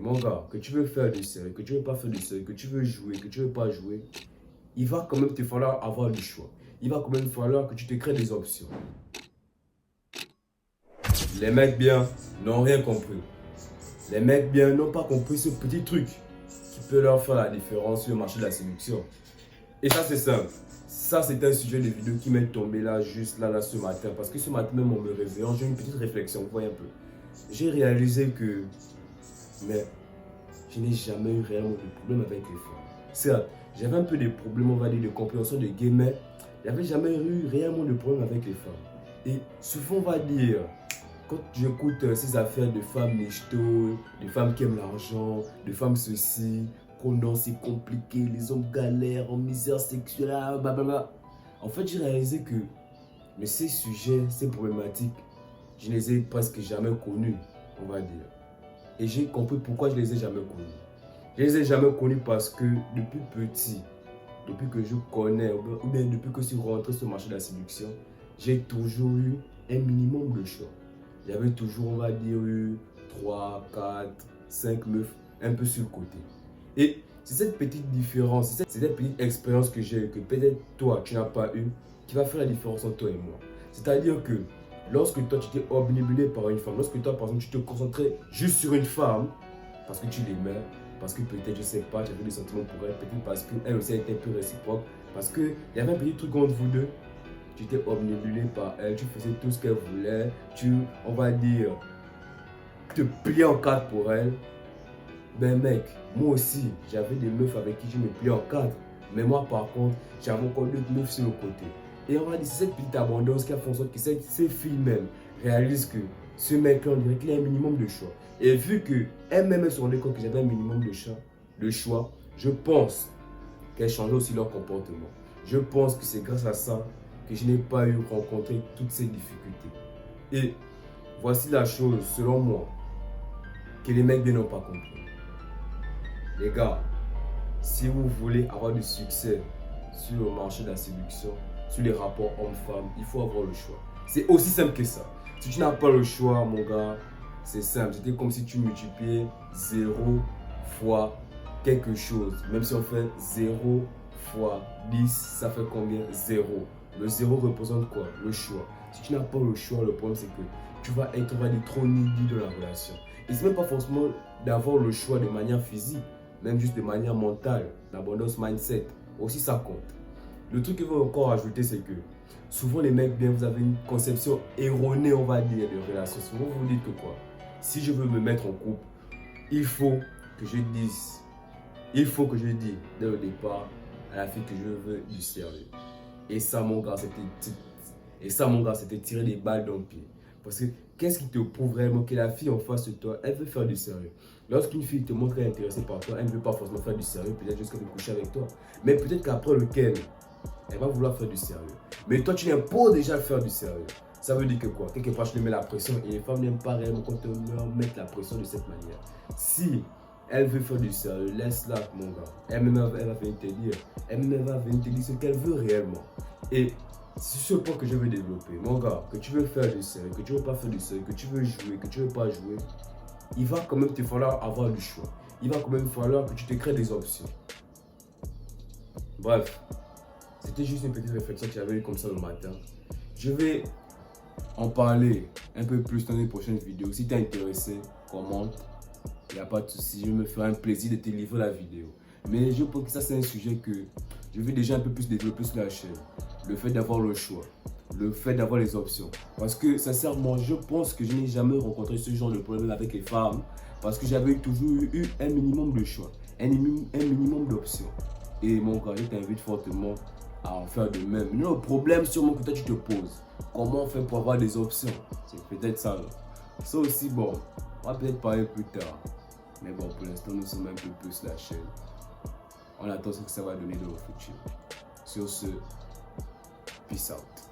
mon gars, que tu veux faire du sérieux, que tu veux pas faire du sérieux, que tu veux jouer, que tu veux pas jouer, il va quand même te falloir avoir du choix. Il va quand même falloir que tu te crées des options. Les mecs bien n'ont rien compris. Les mecs bien n'ont pas compris ce petit truc qui peut leur faire la différence sur le marché de la séduction. Et ça, c'est simple. Ça, c'est un sujet de vidéo qui m'est tombé là, juste là, ce matin. Parce que ce matin même, en me réveillant, j'ai eu une petite réflexion. Vous voyez un peu. J'ai réalisé que, mais je n'ai jamais eu réellement de problème avec les femmes. Certes, j'avais un peu de problèmes, on va dire, de compréhension de gays, mais je n'avais jamais eu réellement de problème avec les femmes. Et souvent, on va dire, quand j'écoute ces affaires de femmes michto, de femmes qui aiment l'argent, de femmes ceci, non, c'est compliqué, les hommes galèrent en misère sexuelle, blablabla. En fait, j'ai réalisé que mais ces sujets, ces problématiques, je ne les ai presque jamais connus, on va dire. Et j'ai compris pourquoi je ne les ai jamais connus. Je ne les ai jamais connus parce que depuis petit, depuis que je connais, ou bien depuis que je suis rentré sur le marché de la séduction, j'ai toujours eu un minimum de choix. J'avais toujours, on va dire, eu 3, 4, 5 meufs un peu sur le côté. Et c'est cette petite différence, c'est cette petite expérience que j'ai, que peut-être toi, tu n'as pas eu, qui va faire la différence entre toi et moi. C'est-à-dire que lorsque toi, tu t'es obnubilé par une femme, lorsque toi, par exemple, tu te concentrais juste sur une femme, parce que tu l'aimais, parce que peut-être, je sais pas, tu avais des sentiments pour elle, peut-être parce qu'elle aussi était un peu réciproque, parce qu'il y avait un petit truc entre vous deux, tu t'es obnubilé par elle, tu faisais tout ce qu'elle voulait, tu, on va dire, te pliais en quatre pour elle. Ben mec, moi aussi, j'avais des meufs avec qui je me pliais en quatre. Mais moi par contre, j'avais encore d'autres meufs sur le côté. Et on va dire, c'est cette petite abondance qui a fait en sorte que ces filles même réalisent que ce mec-là, on dirait qu'il a un minimum de choix. Et vu qu'elles-mêmes se rendaient compte que j'avais un minimum de choix, je pense qu'elles changeaient aussi leur comportement. Je pense que c'est grâce à ça que je n'ai pas eu rencontré toutes ces difficultés. Et voici la chose, selon moi, que les mecs n'ont pas compris. Les gars, si vous voulez avoir du succès sur le marché de la séduction, sur les rapports hommes-femmes, il faut avoir le choix. C'est aussi simple que ça. Si tu n'as pas le choix, mon gars, c'est simple. C'était comme si tu multipliais 0 fois quelque chose. Même si on fait 0 fois 10, ça fait combien? 0. Le 0 représente quoi? Le choix. Si tu n'as pas le choix, le problème c'est que tu vas être, on va dire, trop needy de la relation. Et ce n'est même pas forcément d'avoir le choix de manière physique, même juste de manière mentale, l'abondance mindset, aussi ça compte. Le truc que je veux encore ajouter, c'est que souvent les mecs, bien, vous avez une conception erronée, on va dire, de relation. Souvent vous vous dites que quoi? Si je veux me mettre en couple, il faut que je dise dès le départ à la fille que je veux du sérieux. Et ça, mon gars, c'était tirer des balles dans le pied. Parce que qu'est-ce qui te prouve réellement que la fille en face de toi, elle veut faire du sérieux? Lorsqu'une fille te montre qu'elle est intéressée par toi, elle ne veut pas forcément faire du sérieux, peut-être jusqu'à te coucher avec toi. Mais peut-être qu'après lequel, elle va vouloir faire du sérieux. Mais toi, tu n'imposes déjà de faire du sérieux. Ça veut dire que quoi? Quelque part, tu te mets la pression et les femmes n'aiment pas réellement quand on leur met la pression de cette manière. Si elle veut faire du sérieux, laisse-la, mon gars. Elle-même, elle va venir te dire. Elle-même, va venir te dire ce qu'elle veut réellement. Et c'est ce point que je veux développer. Mon gars, que tu veux faire du sérieux, que tu ne veux pas faire du sérieux, que tu veux jouer, que tu ne veux pas jouer, il va quand même te falloir avoir du choix. Il va quand même falloir que tu te crées des options. Bref, c'était juste une petite réflexion que j'avais eue comme ça le matin. Je vais en parler un peu plus dans les prochaines vidéos. Si tu es intéressé, commente. Il n'y a pas de souci, je me ferai un plaisir de te livrer la vidéo. Mais je pense que ça, c'est un sujet que je vais déjà un peu plus développer sur la chaîne. Le fait d'avoir le choix, le fait d'avoir les options. Parce que sincèrement, je pense que je n'ai jamais rencontré ce genre de problème avec les femmes. Parce que j'avais toujours eu un minimum de choix, un minimum d'options. Et mon gars, je t'invite fortement à en faire de même. Mais le problème sûrement que toi tu te poses, comment on fait pour avoir des options? C'est peut-être ça. Ça aussi, bon, on va peut-être parler plus tard. Mais bon, pour l'instant, nous sommes un peu plus la chaîne. On attend ce que ça va donner dans le futur. Sur ce, peace out.